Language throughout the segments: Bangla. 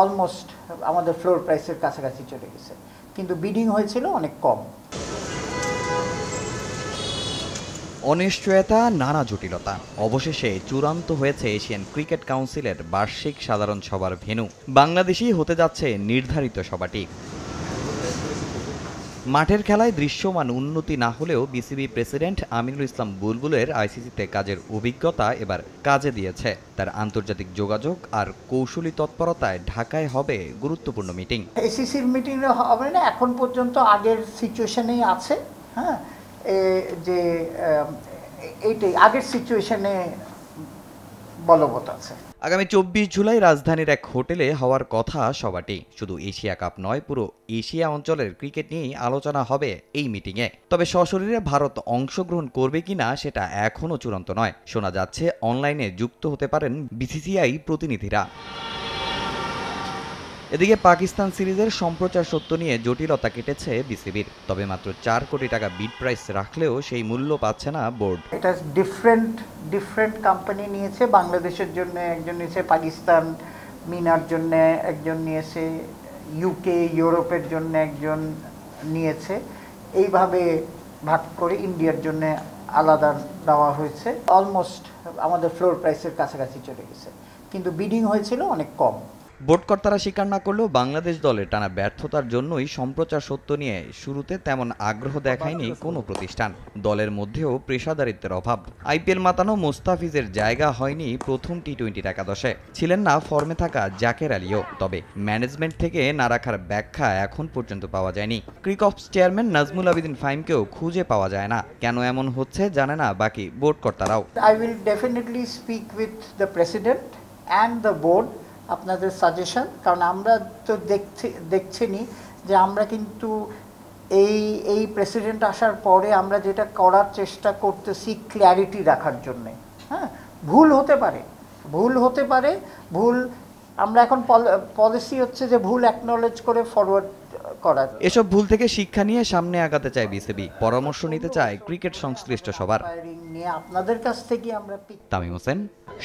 অলমোস্ট আমাদের ফ্লোর প্রাইসের কাছাকাছি চলে গেছে, কিন্তু বিডিং হয়েছিল অনেক কম। অনিশ্চয়তা, নানা জটিলতা, অবশেষে চূড়ান্ত হয়েছে এশিয়ান ক্রিকেট কাউন্সিলের বার্ষিক সাধারণ সভার ভেন্যু। বাংলাদেশেই হতে যাচ্ছে নির্ধারিত সভাটি। মাঠের খেলায় দৃশ্যমান উন্নতি না হলেও বিসিবি প্রেসিডেন্ট আমিনুল ইসলাম বুলবুলের আইসিসিতে কাজের অভিজ্ঞতা এবার কাজে দিয়েছে। তার আন্তর্জাতিক যোগাযোগ আর কৌশলী তৎপরতায় ঢাকায় হবে গুরুত্বপূর্ণ মিটিং। এসিসির মিটিং হবে না, এখন পর্যন্ত আগের সিচুয়েশনেই আছে। হ্যাঁ, যে এইটাই আগের সিচুয়েশনে বলবৎ আছে। আগামী 24 জুলাই রাজধানীর এক হোটেলে হওয়ার কথা সভাটি। শুধু এশিয়া কাপ নয়, পুরো এশিয়া অঞ্চলের ক্রিকেট নিয়েই আলোচনা হবে এই মিটিংয়ে। তবে সশরীরে ভারত অংশগ্রহণ করবে কিনা সেটা এখনও চূড়ান্ত নয়। শোনা যাচ্ছে অনলাইনে যুক্ত হতে পারেন বিসিসিআই প্রতিনিধিরা। এদিকে পাকিস্তান সিরিজের সম্প্রচার সত্য নিয়ে জটিলতা কেটেছে বিসিবির। তবে মাত্র 4 কোটি টাকা বিড প্রাইস রাখলেও সেই মূল্য পাচ্ছে না বোর্ড। এটা ডিফারেন্ট কোম্পানি নিয়েছে। বাংলাদেশের জন্য একজন নিয়েছে, পাকিস্তান মিনার জন্য একজন নিয়েছে, ইউকে ইউরোপের জন্য একজন নিয়েছে। এইভাবে ভাগ করে ইন্ডিয়ার জন্য আলাদা দেওয়া হয়েছে। অলমোস্ট আমাদের ফ্লোর প্রাইসের কাছাকাছি চলে গেছে, কিন্তু বিডিং হয়েছিল অনেক কম। বোর্ড কর্তারা স্বীকার না করলেও বাংলাদেশ দলের টানা ব্যর্থতার জন্যই সম্প্রচার সত্য নিয়ে শুরুতে তেমন আগ্রহ দেখায়নি কোনো প্রতিষ্ঠান। দলের মধ্যেও পেশাদারিত্বের অভাব। আইপিএল মাতানো মোস্তাফিজের জায়গা হয়নি প্রথম টি-20 একাদশে। ছিলেন না ফর্মে থাকা জাকের আলীও। তবে ম্যানেজমেন্ট থেকে না রাখার ব্যাখ্যা এখন পর্যন্ত পাওয়া যায়নি। ক্রিকঅপস চেয়ারম্যান নাজমুল আবেদিন ফাহিমকেও খুঁজে পাওয়া যায় না। কেন এমন হচ্ছে জানে না বাকি বোর্ড কর্তারাও। I will definitely speak with the president and the board আপনাদের সাজেশন, কারণ আমরা তো দেখছেনই যে আমরা কিন্তু এই প্রেসিডেন্ট আসার পরে আমরা যেটা করার চেষ্টা করতেছি ক্ল্যারিটি রাখার জন্যে। হ্যাঁ, ভুল হতে পারে, ভুল আমরা এখন পলিসি হচ্ছে যে ভুল অ্যাকনলেজ করে ফরওয়ার্ড করার। এসব ভুল থেকে শিক্ষা নিয়ে সামনে আগাতে চায় বিসিবি। পরামর্শ নিতে চায় ক্রিকেট সংশ্লিষ্ট সবার। নিয়ে আপনাদের কাছ থেকে আমরা। তামিম হোসেন,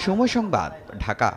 সময় সংবাদ, ঢাকা।